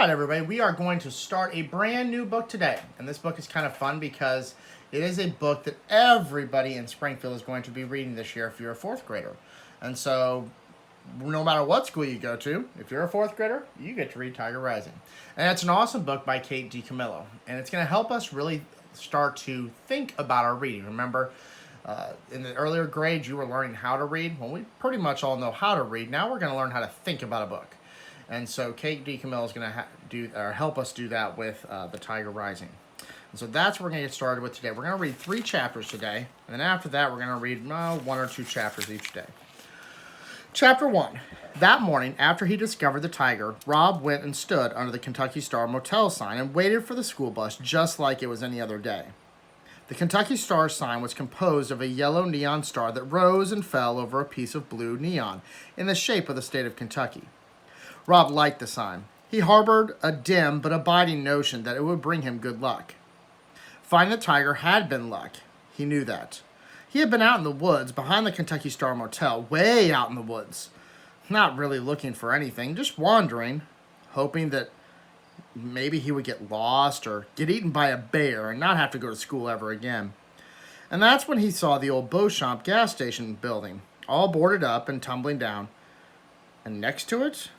right, everybody, we are going to start a brand new book today. And this book is kind of fun because it is a book that everybody in Springfield is going to be reading this year if you're a fourth grader. And so, no matter what school you go to, if you're a fourth grader, you get to read Tiger Rising. And it's an awesome book by Kate DiCamillo. And it's going to help us really start to think about our reading. Remember, in the earlier grades, you were learning how to read. Well, we pretty much all know how to read. Now we're going to learn how to think about a book. And so Kate DiCamillo is going to help us do that with the Tiger Rising. And so that's what we're going to get started with today. We're going to read 3 chapters today. And then after that, we're going to read 1 or 2 chapters each day. Chapter 1. That morning, after he discovered the tiger, Rob went and stood under the Kentucky Star motel sign and waited for the school bus just like it was any other day. The Kentucky Star sign was composed of a yellow neon star that rose and fell over a piece of blue neon in the shape of the state of Kentucky. Rob liked the sign. He harbored a dim but abiding notion that it would bring him good luck. Finding the tiger had been luck. He knew that. He had been out in the woods behind the Kentucky Star Motel, way out in the woods. Not really looking for anything, just wandering, hoping that maybe he would get lost or get eaten by a bear and not have to go to school ever again. And that's when he saw the old Beauchamp gas station building, all boarded up and tumbling down. And next to it,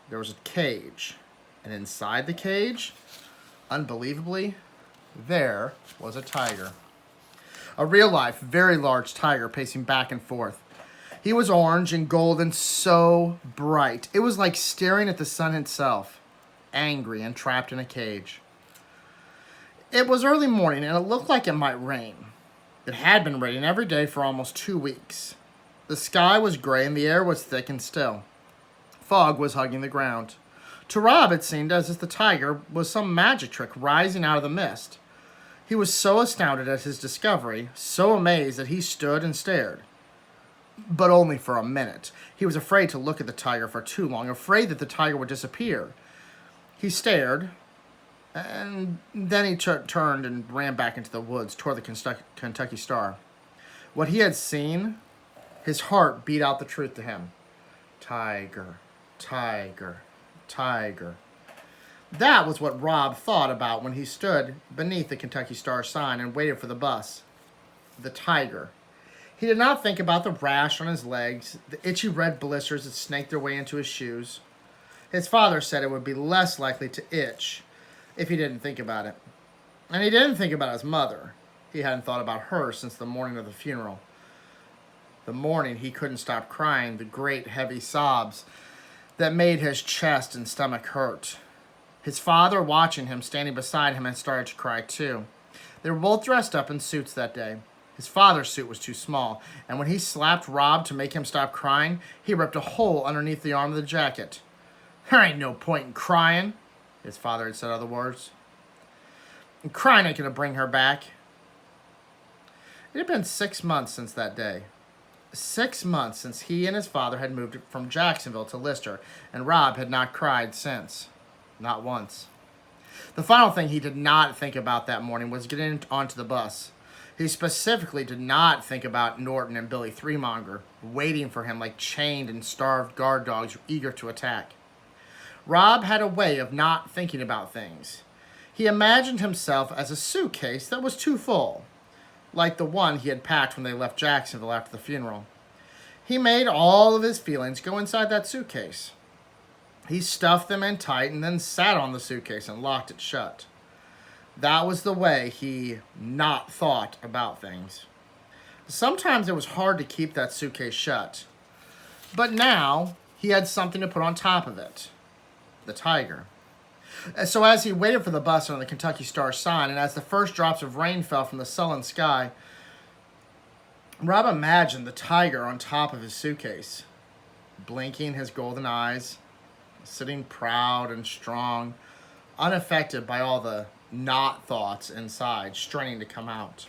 there was a cage. And inside the cage, unbelievably, there was a tiger. A real-life, very large tiger pacing back and forth. He was orange and gold and so bright. It was like staring at the sun itself, angry and trapped in a cage. It was early morning and it looked like it might rain. It had been raining every day for almost 2 weeks. The sky was gray and the air was thick and still. Fog was hugging the ground. To Rob, it seemed as if the tiger was some magic trick rising out of the mist. He was so astounded at his discovery, so amazed that he stood and stared. But only for a minute. He was afraid to look at the tiger for too long, afraid that the tiger would disappear. He stared, and then he turned and ran back into the woods toward the Kentucky Star. What he had seen, his heart beat out the truth to him. Tiger, tiger, tiger. That was what Rob thought about when he stood beneath the Kentucky Star sign and waited for the bus. The tiger. He did not think about the rash on his legs, the itchy red blisters that snaked their way into his shoes. His father said it would be less likely to itch if he didn't think about it. And he didn't think about his mother. He hadn't thought about her since the morning of the funeral. The morning he couldn't stop crying, the great heavy sobs that made his chest and stomach hurt. His father, watching him, standing beside him, had started to cry too. They were both dressed up in suits that day. His father's suit was too small, and when he slapped Rob to make him stop crying, he ripped a hole underneath the arm of the jacket. "There ain't no point in crying," his father had said other words. "And crying ain't gonna bring her back." It had been 6 months since that day. 6 months since he and his father had moved from Jacksonville to Lister, and Rob had not cried since. Not once. The final thing he did not think about that morning was getting onto the bus. He specifically did not think about Norton and Billy Threemonger waiting for him like chained and starved guard dogs eager to attack. Rob had a way of not thinking about things. He imagined himself as a suitcase that was too full, like the one he had packed when they left Jacksonville after the funeral. He made all of his feelings go inside that suitcase. He stuffed them in tight and then sat on the suitcase and locked it shut. That was the way he not thought about things. Sometimes it was hard to keep that suitcase shut. But now he had something to put on top of it. The tiger. And so as he waited for the bus on the Kentucky Star sign, and as the first drops of rain fell from the sullen sky, Rob imagined the tiger on top of his suitcase, blinking his golden eyes, sitting proud and strong, unaffected by all the not thoughts inside, straining to come out.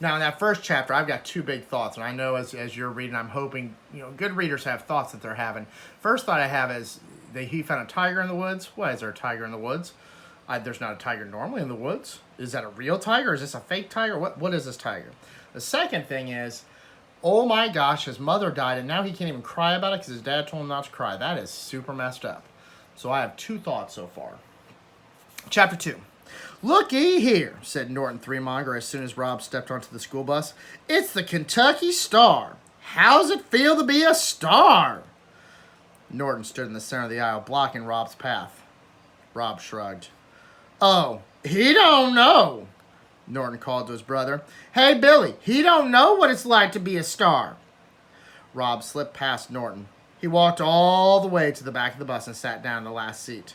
Now, in that first chapter, I've got 2 big thoughts, and I know as you're reading, I'm hoping, good readers have thoughts that they're having. First thought I have is, he found a tiger in the woods. Why is there a tiger in the woods? There's not a tiger normally in the woods. Is that a real tiger? Is this a fake tiger? What is this tiger? The second thing is, oh my gosh, his mother died, and now he can't even cry about it because his dad told him not to cry. That is super messed up. So I have 2 thoughts so far. Chapter 2. "Looky here," said Norton Threemonger as soon as Rob stepped onto the school bus. "It's the Kentucky Star. How's it feel to be a star?" Norton stood in the center of the aisle, blocking Rob's path. Rob shrugged. "Oh, he don't know," Norton called to his brother. "Hey, Billy, he don't know what it's like to be a star." Rob slipped past Norton. He walked all the way to the back of the bus and sat down in the last seat.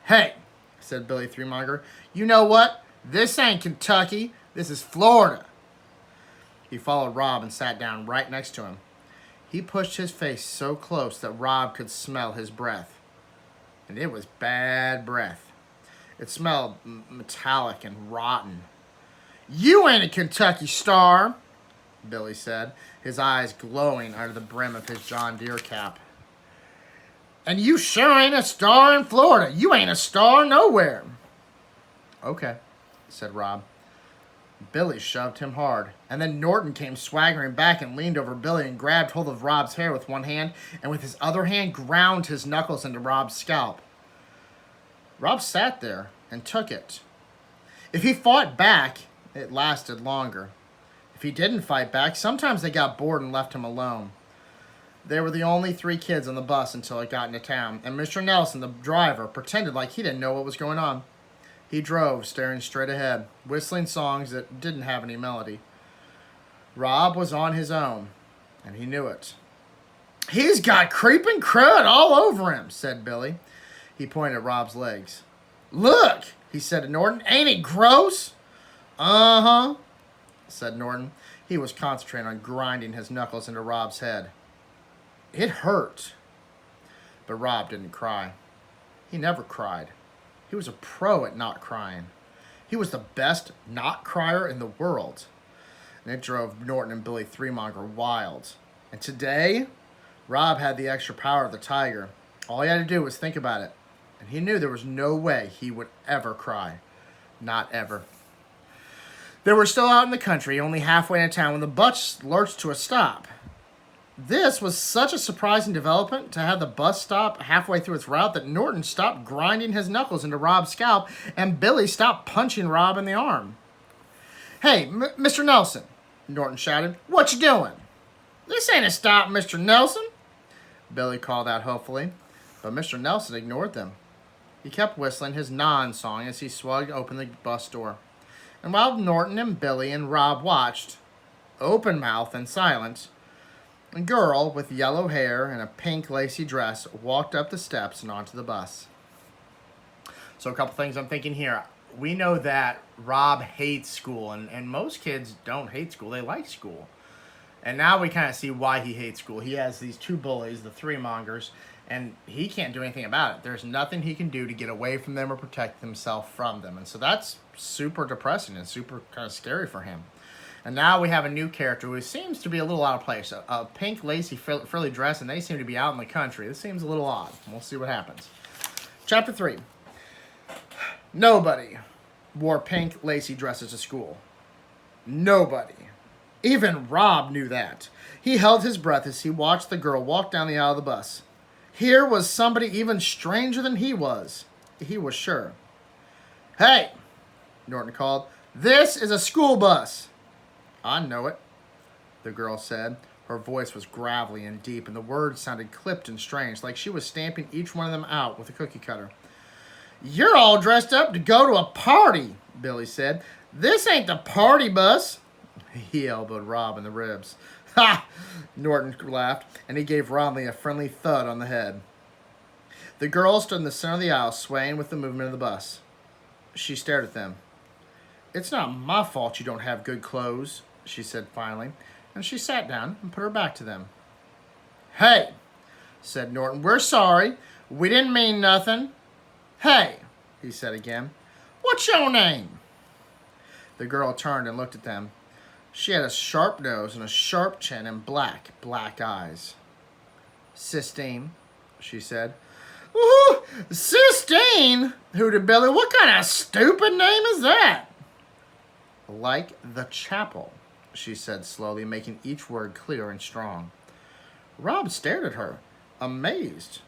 "Hey," said Billy Threemonger, "you know what? This ain't Kentucky. This is Florida." He followed Rob and sat down right next to him. He pushed his face so close that Rob could smell his breath. And it was bad breath. It smelled metallic and rotten. "You ain't a Kentucky Star," Billy said, his eyes glowing under the brim of his John Deere cap. "And you sure ain't a star in Florida. You ain't a star nowhere." "Okay," said Rob. Billy shoved him hard, and then Norton came swaggering back and leaned over Billy and grabbed hold of Rob's hair with one hand, and with his other hand ground his knuckles into Rob's scalp. Rob sat there and took it. If he fought back, it lasted longer. If he didn't fight back, sometimes they got bored and left him alone. They were the only 3 kids on the bus until it got into town, and Mr. Nelson, the driver, pretended like he didn't know what was going on. He drove, staring straight ahead, whistling songs that didn't have any melody. Rob was on his own, and he knew it. "He's got creeping crud all over him," said Billy. He pointed at Rob's legs. "Look," he said to Norton, "ain't it gross?" "Uh-huh," said Norton. He was concentrating on grinding his knuckles into Rob's head. It hurt. But Rob didn't cry. He never cried. He was a pro at not crying. He was the best not crier in the world. And it drove Norton and Billy Threemonger wild. And today, Rob had the extra power of the tiger. All he had to do was think about it. And he knew there was no way he would ever cry. Not ever. They were still out in the country, only halfway into town, when the bus lurched to a stop. This was such a surprising development to have the bus stop halfway through its route that Norton stopped grinding his knuckles into Rob's scalp and Billy stopped punching Rob in the arm. "Hey, Mr. Nelson," Norton shouted. "What you doing?" "This ain't a stop, Mr. Nelson," Billy called out hopefully. But Mr. Nelson ignored them. He kept whistling his non-song as he swung open the bus door. And while Norton and Billy and Rob watched, open-mouthed and silent, a girl with yellow hair and a pink lacy dress walked up the steps and onto the bus. So a couple things I'm thinking here. We know that Rob hates school, and most kids don't hate school. They like school. And now we kind of see why he hates school. He has these 2 bullies, the Threemongers, and he can't do anything about it. There's nothing he can do to get away from them or protect himself from them. And so that's super depressing and super kind of scary for him. And now we have a new character who seems to be a little out of place. A pink lacy frilly dress, and they seem to be out in the country. This seems a little odd. We'll see what happens. Chapter 3. Nobody wore pink lacy dresses to school. Nobody. Even Rob knew that. He held his breath as he watched the girl walk down the aisle of the bus. Here was somebody even stranger than he was. He was sure. "Hey," Norton called. "This is a school bus." "I know it," the girl said. Her voice was gravelly and deep, and the words sounded clipped and strange, like she was stamping each one of them out with a cookie cutter. "You're all dressed up to go to a party," Billy said. "This ain't the party bus." He elbowed Rob in the ribs. "Ha!" Norton laughed, and he gave Romley a friendly thud on the head. The girl stood in the center of the aisle, swaying with the movement of the bus. She stared at them. "It's not my fault you don't have good clothes," she said finally, and she sat down and put her back to them. "Hey," said Norton, "we're sorry. We didn't mean nothing." "Hey," he said again, "what's your name?" The girl turned and looked at them. She had a sharp nose and a sharp chin and black eyes. "Sistine," she said. "Ooh, Sistine!" hooted Billy. "What kind of stupid name is that?" "Like the chapel," she said slowly, making each word clear and strong. Rob stared at her, amazed.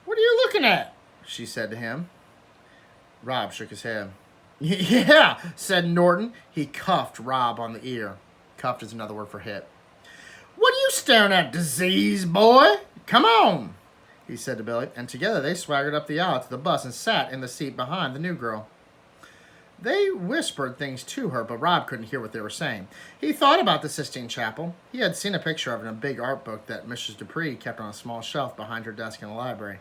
"What are you looking at?" she said to him. Rob shook his head. "Yeah," said Norton. He cuffed Rob on the ear. Cuffed is another word for hit. "What are you staring at, disease boy? Come on," he said to Billy, and together they swaggered up the aisle to the bus and sat in the seat behind the new girl. They whispered things to her, but Rob couldn't hear what they were saying. He thought about the Sistine Chapel. He had seen a picture of it in a big art book that Mrs. Dupree kept on a small shelf behind her desk in the library.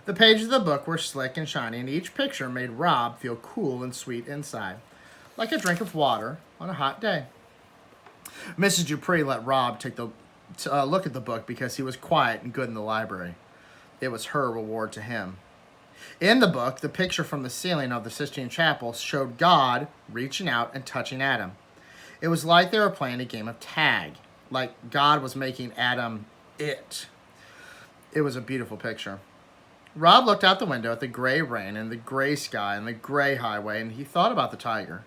The pages of the book were slick and shiny, and each picture made Rob feel cool and sweet inside, like a drink of water on a hot day. Mrs. Dupree let Rob take a look at the book because he was quiet and good in the library. It was her reward to him. In the book, the picture from the ceiling of the Sistine Chapel showed God reaching out and touching Adam. It was like they were playing a game of tag, like God was making Adam it. It was a beautiful picture. Rob looked out the window at the gray rain and the gray sky and the gray highway, and he thought about the tiger.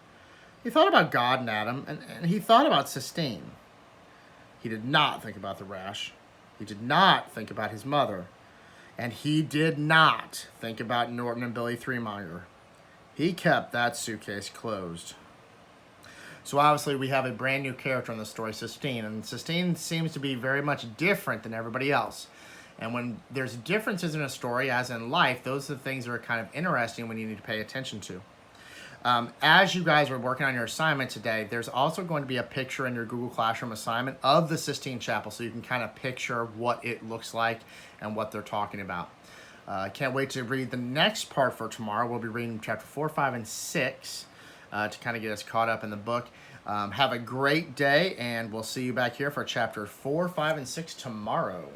He thought about God and Adam, and he thought about Sistine. He did not think about the rash. He did not think about his mother. And he did not think about Norton and Billy Threemonger. He kept that suitcase closed. So obviously we have a brand new character in the story, Sistine. And Sistine seems to be very much different than everybody else. And when there's differences in a story, as in life, those are the things that are kind of interesting when you need to pay attention to. As you guys were working on your assignment today, there's also going to be a picture in your Google Classroom assignment of the Sistine Chapel, so you can kind of picture what it looks like and what they're talking about. I can't wait to read the next part for tomorrow. We'll be reading chapter 4, 5, and 6 to kind of get us caught up in the book. Have a great day, and we'll see you back here for chapter 4, 5, and 6 tomorrow.